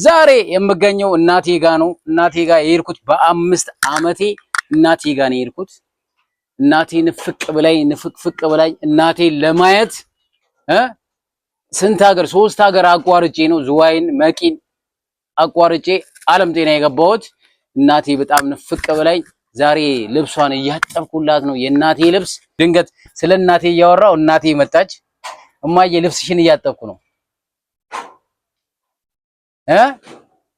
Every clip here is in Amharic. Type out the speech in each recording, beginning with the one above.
ዛሬ የምገኘው እናቴ ጋ ነው። እናቴ ጋ የሄድኩት በ5 ዓመቴ እናቴ ጋ ነው የሄድኩት። እናቴ ንፍቅ ብላኝ እናቴን ለማየት ስንት ሀገር 3 ሀገር አቋርጬ ነው ዝዋይን መቂን አቋርጬ ዓለም ጤና የገባሁት። እናቴ በጣም ንፍቅ ብላኝ ዛሬ ልብሷን እያጠብኩላት ነው። የእናቴ ልብስ ድንገት ስለ እናቴ እያወራው እናቴ መጣች። እማዬ ልብስሽን እያጠብኩ ነው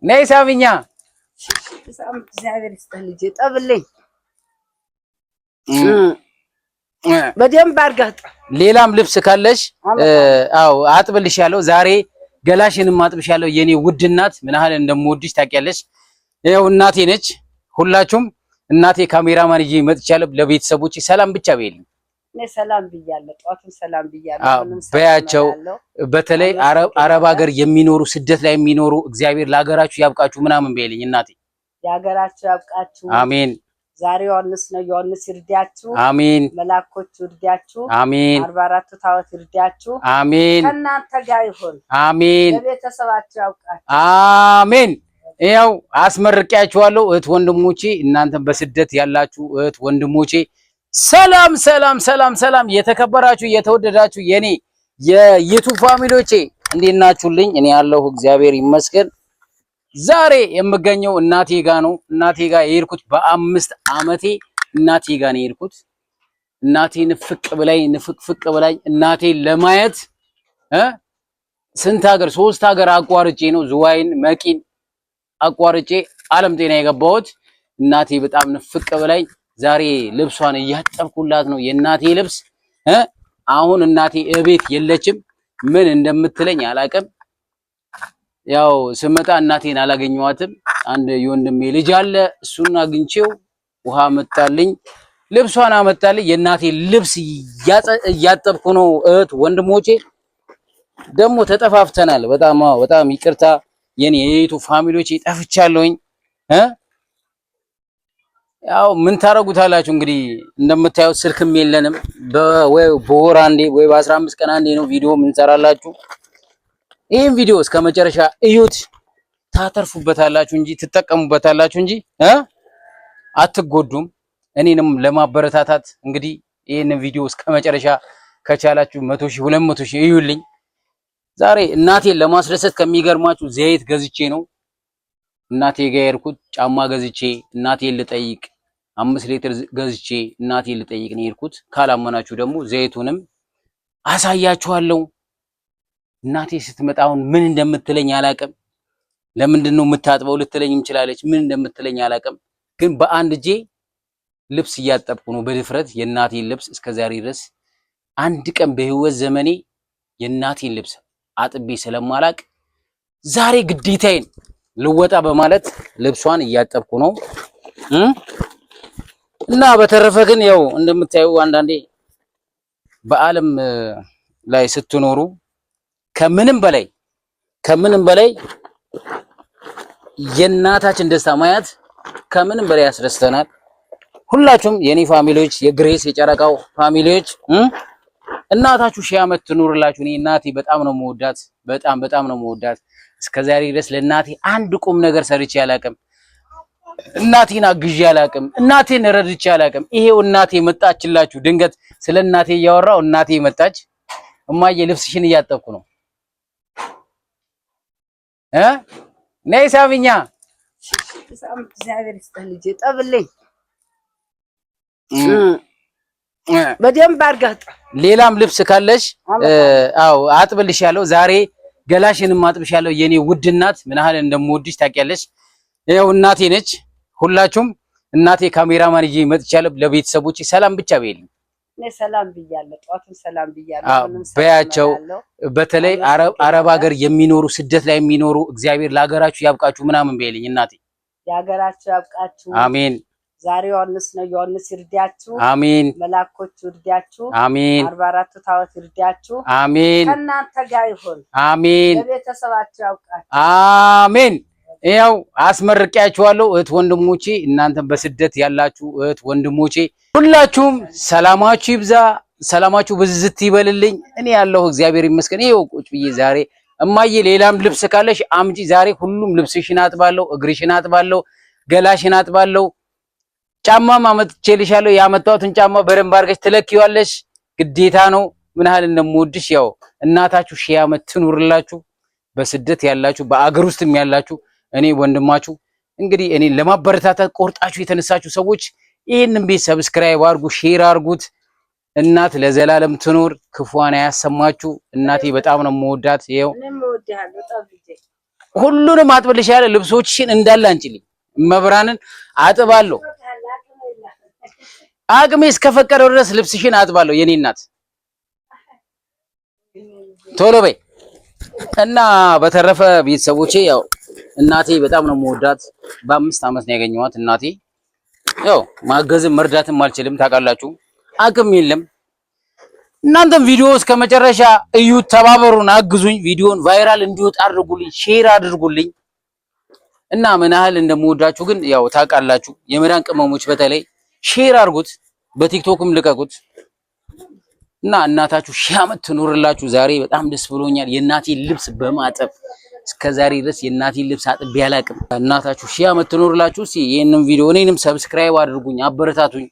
ነይ ሳሚኛ እግዚአብሔር ይስጥልኝ ጠብልኝ በደንብ አድርጋት። ሌላም ልብስ ካለሽ አው አጥብልሻለሁ። ዛሬ ገላሽንም አጥብሻለሁ። የኔ ውድ እናት ምን ያህል እንደምወድሽ ታውቂያለሽ። ይኸው እናቴ ነች። ሁላችሁም እናቴ ካሜራማን ይዤ መጥቻለሁ። ለቤተሰቦቼ ሰላም ብቻ በይልኝ። እኔ ሰላም ብያለሁ። ጧቱን ሰላም ብያለሁ። በያቸው በተለይ አረብ ሀገር የሚኖሩ ስደት ላይ የሚኖሩ እግዚአብሔር ለሀገራችሁ ያብቃችሁ ምናምን በይልኝ እናቴ። የሀገራችሁ ያብቃችሁ። አሜን። ዛሬ ዮሐንስ ነው። ዮሐንስ ይርዳችሁ። አሜን። መላእክቶቹ ይርዳችሁ። አሜን። 44ቱ ታቦት ይርዳችሁ። አሜን። ከእናንተ ጋር ይሁን። አሜን። ለቤተሰባችሁ ያብቃችሁ። አሜን። ይኸው አስመርቂያችኋለሁ እህት ወንድሞቼ፣ እናንተም በስደት ያላችሁ እህት ወንድሞቼ ሰላም ሰላም ሰላም ሰላም። የተከበራችሁ የተወደዳችሁ የኔ የዩቲዩብ ፋሚሊዎቼ እንዴት ናችሁልኝ? እኔ ያለሁ እግዚአብሔር ይመስገን። ዛሬ የምገኘው እናቴ ጋ ነው። እናቴ ጋ የሄድኩት በ5 ዓመቴ እናቴ ጋ ነው የሄድኩት። እናቴ ንፍቅ ብላኝ እናቴን ለማየት ስንት ሀገር 3 ሀገር አቋርጬ ነው ዝዋይን መቂን አቋርጬ ዓለም ጤና የገባሁት። እናቴ በጣም ንፍቅ ብላኝ ዛሬ ልብሷን እያጠብኩላት ነው። የእናቴ ልብስ አሁን እናቴ እቤት የለችም። ምን እንደምትለኝ አላቅም። ያው ስመጣ እናቴን አላገኘዋትም። አንድ የወንድሜ ልጅ አለ፣ እሱን አግኝቼው ውሃ መጣልኝ፣ ልብሷን አመጣልኝ። የእናቴ ልብስ እያጠብኩ ነው። እህት ወንድሞቼ ደግሞ ተጠፋፍተናል። በጣም ይቅርታ የኔ የዩቲዩብ ፋሚሊዎቼ ጠፍቻለሁኝ። ያው ምን ታረጉታላችሁ እንግዲህ እንደምታዩት ስልክም የለንም። በወር አንዴ ወይ በ15 ቀን አንዴ ነው ቪዲዮ ምንሰራላችሁ። ይሄን ቪዲዮ እስከ መጨረሻ እዩት፣ ታተርፉበታላችሁ እንጂ ትጠቀሙበታላችሁ እንጂ አትጎዱም። እኔንም ለማበረታታት እንግዲህ ይሄን ቪዲዮ እስከ መጨረሻ ከቻላችሁ 100,000 200,000 እዩልኝ። ዛሬ እናቴን ለማስደሰት ከሚገርማችሁ ዘይት ገዝቼ ነው እናቴ ጋር የሄድኩት። ጫማ ገዝቼ እናቴን ልጠይቅ 5 ሊትር ገዝቼ እናቴን ልጠይቅ ነው የሄድኩት። ካላመናችሁ ደግሞ ዘይቱንም አሳያችኋለሁ። እናቴ ስትመጣ አሁን ምን እንደምትለኝ አላቅም። ለምንድን ነው የምታጥበው ልትለኝ እንችላለች። ምን እንደምትለኝ አላቅም። ግን በአንድ እጄ ልብስ እያጠብኩ ነው በድፍረት የእናቴን ልብስ። እስከዛሬ ድረስ አንድ ቀን በህይወት ዘመኔ የእናቴን ልብስ አጥቤ ስለማላቅ ዛሬ ግዴታዬን ልወጣ በማለት ልብሷን እያጠብኩ ነው። እና በተረፈ ግን ያው እንደምታዩ አንዳንዴ በዓለም ላይ ስትኖሩ ከምንም በላይ የእናታችን ደስታ ማየት ከምንም በላይ ያስደስተናል። ሁላችሁም የኔ ፋሚሊዎች፣ የግሬስ የጨረቃው ፋሚሊዎች እናታችሁ 1000 ዓመት ትኑርላችሁ። እኔ እናቴ በጣም ነው የምወዳት፣ በጣም ነው የምወዳት። እስከዛሬ ድረስ ለእናቴ አንድ ቁም ነገር ሰርቼ አላቅም። እናቴን አግዤ አላቅም። እናቴን ረድቼ አላቅም። ይሄው እናቴ መጣችላችሁ። ድንገት ስለ እናቴ እያወራው እናቴ መጣች። እማዬ ልብስሽን እያጠብኩ ነው ነይ ሳሚኛ እግዚአብሔር ይስጥልኝ ጠብልኝ በደንብ አድርጋት። ሌላም ልብስ ካለሽ አው አጥብልሻለሁ። ዛሬ ገላሽንም አጥብሻለሁ። የኔ ውድ እናት ምን ያህል እንደምወድሽ ታውቂያለሽ። ይኸው እናቴ ነች። ሁላችሁም እናቴ ካሜራማን ይዤ መጥቻለሁ። ለቤተሰቦቼ ሰላም ብቻ በይልኝ። እኔ ሰላም ብያለሁ። ጧቱን ሰላም ብያለሁ። በያቸው በተለይ አረብ ሀገር የሚኖሩ ስደት ላይ የሚኖሩ እግዚአብሔር ለሀገራችሁ ያብቃችሁ ምናምን በይልኝ እናቴ። የሀገራችሁ ያብቃችሁ። አሜን። ዛሬ ዮሐንስ ነው። ዮሐንስ ይርዳችሁ። አሜን። መላእክቶቹ ይርዳችሁ። አሜን። 44ቱ ታቦት ይርዳችሁ። አሜን። ከእናንተ ጋር ይሁን። አሜን። ለቤተሰባችሁ ያብቃችሁ። አሜን። ይኸው አስመርቂያችኋለሁ እህት ወንድሞቼ፣ እናንተም በስደት ያላችሁ እህት ወንድሞቼ ሁላችሁም ሰላማችሁ ይብዛ፣ ሰላማችሁ ብዝት ይበልልኝ። እኔ ያለሁ እግዚአብሔር ይመስገን። ይኸው ቁጭ ብዬ ዛሬ እማዬ ሌላም ልብስ ካለሽ አምጪ። ዛሬ ሁሉም ልብስሽን አጥባለሁ፣ እግርሽን አጥባለሁ፣ ገላሽን አጥባለሁ። ጫማም አመጥቼልሻለሁ። ያመጣሁትን ጫማ በደንብ አድርገሽ ትለኪዋለሽ። ግዴታ ነው። ምን ያህል እንደምወድሽ ያው እናታችሁ ሺህ ዓመት ትኑርላችሁ። በስደት ያላችሁ በአገር ውስጥም ያላችሁ እኔ ወንድማችሁ እንግዲህ እኔ ለማበረታታት ቆርጣችሁ የተነሳችሁ ሰዎች ይህንን ቤት ሰብስክራይብ አድርጉ፣ ሼር አድርጉት። እናት ለዘላለም ትኑር፣ ክፉዋን አያሰማችሁ። እናቴ በጣም ነው የምወዳት። ይኸው ሁሉንም አጥብልሻለሁ። ልብሶችሽን እንዳለ አንቺልኝ። መብራንን አጥባለሁ። አቅሜ እስከፈቀደው ድረስ ልብስሽን አጥባለሁ። የኔ እናት ቶሎ በይ እና በተረፈ ቤተሰቦቼ ያው እናቴ በጣም ነው የምወዳት። በ5 ዓመት ነው ያገኘኋት እናቴ። ያው ማገዝም መርዳትም አልችልም ታውቃላችሁ፣ አቅም የለም። እናንተም ቪዲዮ እስከ መጨረሻ እዩት፣ ተባበሩን፣ አግዙኝ። ቪዲዮን ቫይራል እንዲወጣ አድርጉልኝ፣ ሼር አድርጉልኝ እና ምን ያህል እንደምወዳችሁ ግን ያው ታውቃላችሁ። የመዳን ቅመሞች በተለይ ሼር አድርጉት፣ በቲክቶክም ልቀቁት እና እናታችሁ ሺህ ዓመት ትኖርላችሁ። ዛሬ በጣም ደስ ብሎኛል የእናቴን ልብስ በማጠብ እስከዛሬ ድረስ የእናቴን ልብስ አጥቤ አላቅም። እናታችሁ ሺህ ዓመት ትኖርላችሁ። እስኪ ይሄንን ቪዲዮ እኔንም ሰብስክራይብ አድርጉኝ፣ አበረታቱኝ።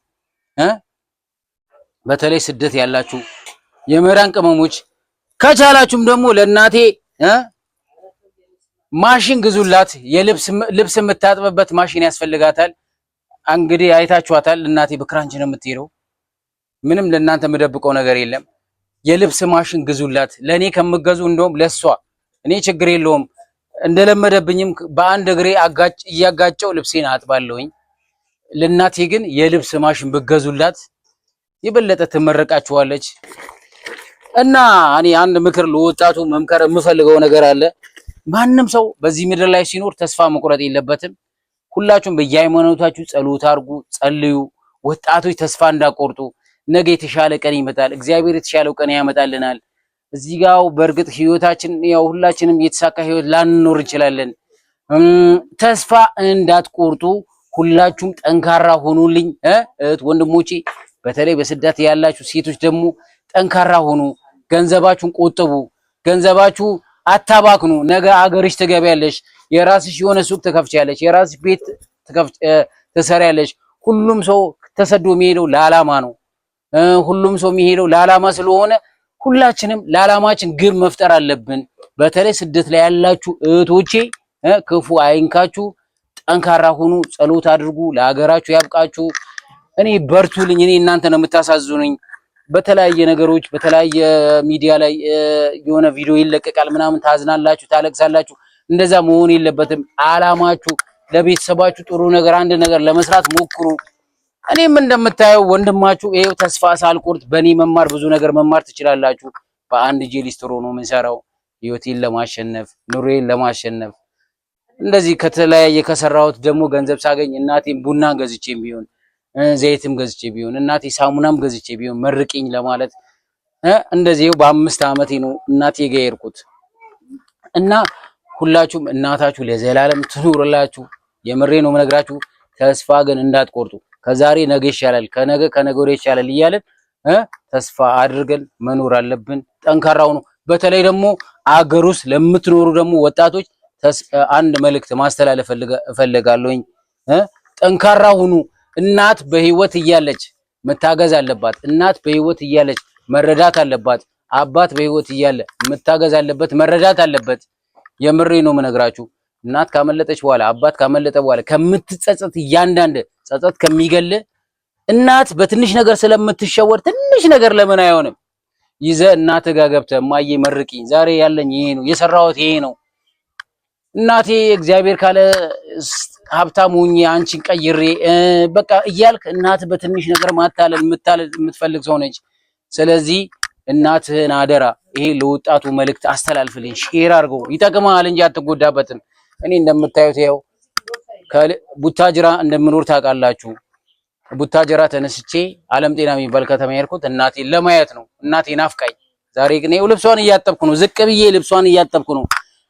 በተለይ ስደት ያላችሁ የመዳን ቅመሞች ከቻላችሁም ደግሞ ለእናቴ ማሽን ግዙላት። ልብስ የምታጥብበት ማሽን ያስፈልጋታል። እንግዲህ አይታችኋታል። እናቴ በክራንች ነው የምትሄደው። ምንም ለእናንተ የምደብቀው ነገር የለም። የልብስ ማሽን ግዙላት። ለእኔ ከምገዙ እንደውም ለሷ እኔ ችግር የለውም። እንደለመደብኝም በአንድ እግሬ እያጋጨው ልብሴን አጥባለሁኝ። ለእናቴ ግን የልብስ ማሽን ብገዙላት የበለጠ ትመረቃችኋለች። እና እኔ አንድ ምክር ለወጣቱ መምከር የምፈልገው ነገር አለ። ማንም ሰው በዚህ ምድር ላይ ሲኖር ተስፋ መቁረጥ የለበትም። ሁላችሁም በየሃይማኖታችሁ ጸሎት አድርጉ፣ ጸልዩ። ወጣቶች ተስፋ እንዳቆርጡ። ነገ የተሻለ ቀን ይመጣል። እግዚአብሔር የተሻለው ቀን ያመጣልናል። እዚህ ጋር በእርግጥ ህይወታችን ያው ሁላችንም የተሳካ ህይወት ላንኖር እንችላለን። ተስፋ እንዳትቆርጡ። ሁላችሁም ጠንካራ ሆኑልኝ እህት ወንድሞቼ። በተለይ በስደት ያላችሁ ሴቶች ደግሞ ጠንካራ ሆኑ። ገንዘባችሁን ቆጥቡ። ገንዘባችሁ አታባክኑ። ነገ አገርሽ ትገቢያለሽ። የራስሽ የሆነ ሱቅ ትከፍቻለሽ። የራስሽ ቤት ትሰሪያለሽ። ሁሉም ሰው ተሰዶ የሚሄደው ለዓላማ ነው። ሁሉም ሰው የሚሄደው ለዓላማ ስለሆነ ሁላችንም ለዓላማችን ግብ መፍጠር አለብን። በተለይ ስደት ላይ ያላችሁ እህቶቼ ክፉ አይንካችሁ፣ ጠንካራ ሁኑ፣ ጸሎት አድርጉ፣ ለሀገራችሁ ያብቃችሁ። እኔ በርቱልኝ። እኔ እናንተ ነው የምታሳዝኑኝ። በተለያየ ነገሮች በተለያየ ሚዲያ ላይ የሆነ ቪዲዮ ይለቀቃል ምናምን፣ ታዝናላችሁ፣ ታለቅሳላችሁ። እንደዛ መሆን የለበትም። ዓላማችሁ ለቤተሰባችሁ ጥሩ ነገር አንድ ነገር ለመስራት ሞክሩ። እኔም እንደምታየው ወንድማችሁ ይሄው ተስፋ ሳልቆርጥ በእኔ መማር ብዙ ነገር መማር ትችላላችሁ። በአንድ ጄ ሊስትሮ ነው የምንሰራው ህይወቴን ለማሸነፍ ኑሮዬን ለማሸነፍ። እንደዚህ ከተለያየ ከሰራሁት ደግሞ ገንዘብ ሳገኝ እናቴን ቡና ገዝቼም ቢሆን ዘይትም ገዝቼ ቢሆን እናቴ ሳሙናም ገዝቼ ቢሆን መርቂኝ ለማለት እንደዚህ በ5 ዓመቴ ነው እናቴ ጋር የሄድኩት። እና ሁላችሁም እናታችሁ ለዘላለም ትኑርላችሁ። የምሬ ነው የምነግራችሁ። ተስፋ ግን እንዳትቆርጡ። ከዛሬ ነገ ይሻላል፣ ከነገ ወዲያ ይሻላል እያለን ተስፋ አድርገን መኖር አለብን። ጠንካራ ሁኑ። በተለይ ደግሞ አገር ውስጥ ለምትኖሩ ደግሞ ወጣቶች አንድ መልእክት ማስተላለፍ እፈልጋለሁኝ። ጠንካራ ሁኑ። እናት በህይወት እያለች መታገዝ አለባት። እናት በህይወት እያለች መረዳት አለባት። አባት በህይወት እያለ መታገዝ አለበት፣ መረዳት አለበት። የምሬ ነው የምነግራችሁ። እናት ካመለጠች በኋላ አባት ካመለጠ በኋላ ከምትጸጸት እያንዳንድ ጸጸት ከሚገል እናት በትንሽ ነገር ስለምትሸወር ትንሽ ነገር ለምን አይሆንም ይዘ እናት ጋር ገብተህ እማዬ መርቂኝ፣ ዛሬ ያለኝ ይሄ ነው የሰራሁት ይሄ ነው እናቴ እግዚአብሔር ካለ ሀብታም ሆኜ አንቺን ቀይሬ በቃ እያልክ እናት በትንሽ ነገር ማታለል የምትፈልግ ሰው ነች። ስለዚህ እናትህን አደራ ይሄ ለወጣቱ መልእክት አስተላልፍልኝ፣ ሼር አድርገው። ይጠቅማል እንጂ አትጎዳበትም። እኔ እንደምታዩት ያው ቡታጅራ እንደምኖር ታውቃላችሁ። ቡታጅራ ተነስቼ ዓለም ጤና የሚባል ከተማ የሄድኩት እናቴን ለማየት ነው። እናቴ ናፍቃኝ። ዛሬ ግን ይኸው ልብሷን እያጠብኩ ነው። ዝቅ ብዬ ልብሷን እያጠብኩ ነው።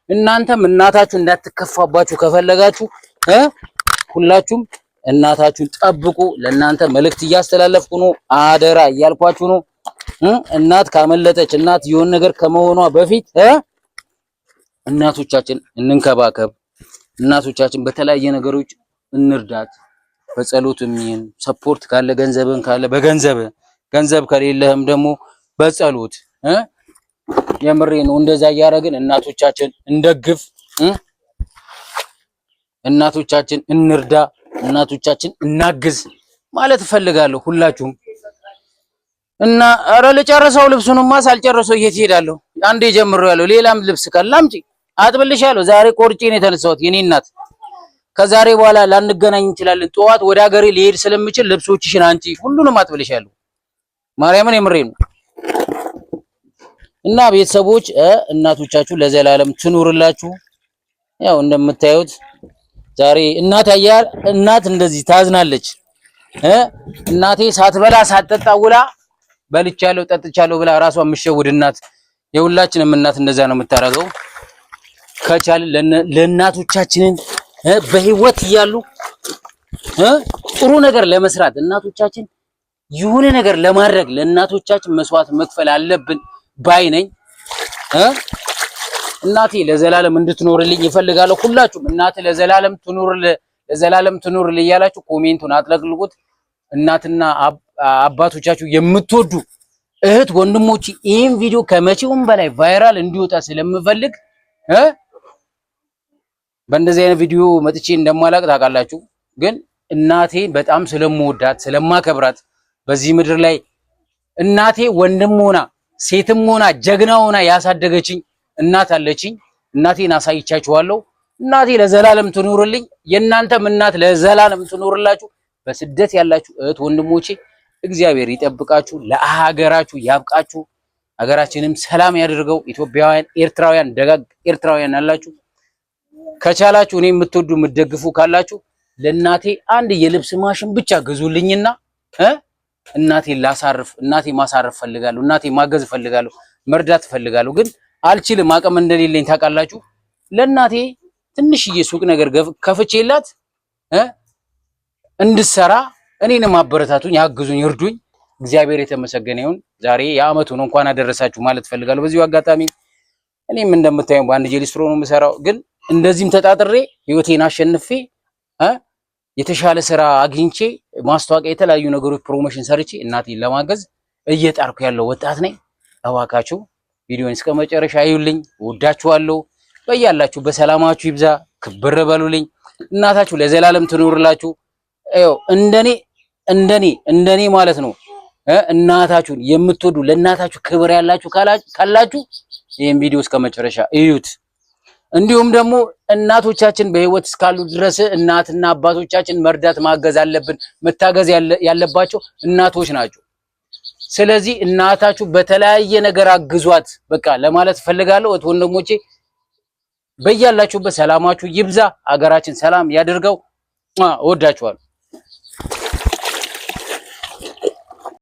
እናንተም እናታችሁ እንዳትከፋባችሁ ከፈለጋችሁ ሁላችሁም እናታችሁን ጠብቁ። ለእናንተ መልእክት እያስተላለፍኩ ነው። አደራ እያልኳችሁ ነው። እናት ካመለጠች እናት የሆነ ነገር ከመሆኗ በፊት እናቶቻችን እንንከባከብ። እናቶቻችን በተለያየ ነገሮች እንርዳት። በጸሎትም ይሁን ሰፖርት ካለ ገንዘብን ካለ በገንዘብ ገንዘብ ከሌለህም ደግሞ በጸሎት የምሬ ነው። እንደዛ እያደረግን እናቶቻችን እንደግፍ፣ እናቶቻችን እንርዳ፣ እናቶቻችን እናግዝ ማለት እፈልጋለሁ ሁላችሁም። እና ኧረ ልጨርሰው ልብሱንማ ሳልጨርሰው የት እሄዳለሁ? አንዴ ጀምሬያለሁ። ሌላም ልብስ ካለ አምጪ አጥብልሻለሁ። ዛሬ ቆርጬ ነው የተነሳሁት የኔ እናት። ከዛሬ በኋላ ላንገናኝ እንችላለን። ጠዋት ወደ ሀገሬ ሊሄድ ስለምችል ልብሶችሽን አንቺ ሁሉንም አጥብልሻለሁ። ማርያምን የምሬ ነው። እና ቤተሰቦች እናቶቻችሁ ለዘላለም ትኑርላችሁ። ያው እንደምታዩት ዛሬ እናት እንደዚህ ታዝናለች። እናቴ ሳትበላ ሳትጠጣ ውላ በልቻለሁ ጠጥቻለሁ ብላ ራሷን የምትሸውድ እናት፣ የሁላችንም እናት እንደዛ ነው የምታረገው። ከቻልን ለእናቶቻችንን በህይወት እያሉ ጥሩ ነገር ለመስራት እናቶቻችን የሆነ ነገር ለማድረግ ለእናቶቻችን መስዋዕት መክፈል አለብን ባይ ነኝ። እናቴ ለዘላለም እንድትኖርልኝ ይፈልጋለሁ። ሁላችሁም እናቴ ለዘላለም ትኑርልኝ እያላችሁ ኮሜንቱን አጥለቅልቁት። እናትና አባቶቻችሁ የምትወዱ እህት ወንድሞች ይህን ቪዲዮ ከመቼውም በላይ ቫይራል እንዲወጣ ስለምፈልግ በእንደዚህ አይነት ቪዲዮ መጥቼ እንደማላቅ ታውቃላችሁ። ግን እናቴ በጣም ስለምወዳት ስለማከብራት በዚህ ምድር ላይ እናቴ ወንድም ሆና ሴትም ሆና ጀግና ሆና ያሳደገችኝ እናት አለችኝ። እናቴን አሳይቻችኋለሁ። እናቴ ለዘላለም ትኑርልኝ። የእናንተም እናት ለዘላለም ትኑርላችሁ። በስደት ያላችሁ እህት ወንድሞቼ እግዚአብሔር ይጠብቃችሁ፣ ለሀገራችሁ ያብቃችሁ፣ ሀገራችንም ሰላም ያድርገው። ኢትዮጵያውያን፣ ኤርትራውያን፣ ደጋግ ኤርትራውያን ያላችሁ ከቻላችሁ እኔ የምትወዱ የምትደግፉ ካላችሁ ለእናቴ አንድ የልብስ ማሽን ብቻ ግዙልኝና እናቴ ማሳረፍ ፈልጋለሁ። እናቴ ማገዝ ፈልጋለሁ፣ መርዳት ፈልጋለሁ። ግን አልችልም፣ አቅም እንደሌለኝ ታውቃላችሁ። ለእናቴ ትንሽዬ ሱቅ ነገር ከፍቼላት እንድሰራ እኔንም አበረታቱኝ፣ ያግዙኝ፣ ይርዱኝ። እግዚአብሔር የተመሰገነ ይሁን። ዛሬ የዓመቱ ነው፣ እንኳን አደረሳችሁ ማለት ፈልጋለሁ በዚሁ አጋጣሚ። እኔም እንደምታዩኝ በአንድ ጄሊስትሮ ነው የምሰራው። ግን እንደዚህም ተጣጥሬ ህይወቴን አሸንፌ የተሻለ ስራ አግኝቼ ማስታወቂያ፣ የተለያዩ ነገሮች ፕሮሞሽን ሰርቼ እናቴን ለማገዝ እየጣርኩ ያለው ወጣት ነኝ። እባካችሁ ቪዲዮን እስከ መጨረሻ አዩልኝ። ወዳችኋለሁ። በያላችሁ በሰላማችሁ ይብዛ፣ ክብር በሉልኝ። እናታችሁ ለዘላለም ትኑርላችሁ። አዮ እንደኔ ማለት ነው። እናታችሁን የምትወዱ ለእናታችሁ ክብር ያላችሁ ካላችሁ ይሄን ቪዲዮ እስከ መጨረሻ እዩት። እንዲሁም ደግሞ እናቶቻችን በህይወት እስካሉ ድረስ እናትና አባቶቻችን መርዳት ማገዝ አለብን። መታገዝ ያለባቸው እናቶች ናቸው። ስለዚህ እናታችሁ በተለያየ ነገር አግዟት በቃ ለማለት ፈልጋለሁ። ወንድሞቼ በያላችሁበት ሰላማችሁ ይብዛ፣ ሀገራችን ሰላም ያድርገው። እወዳችኋለሁ።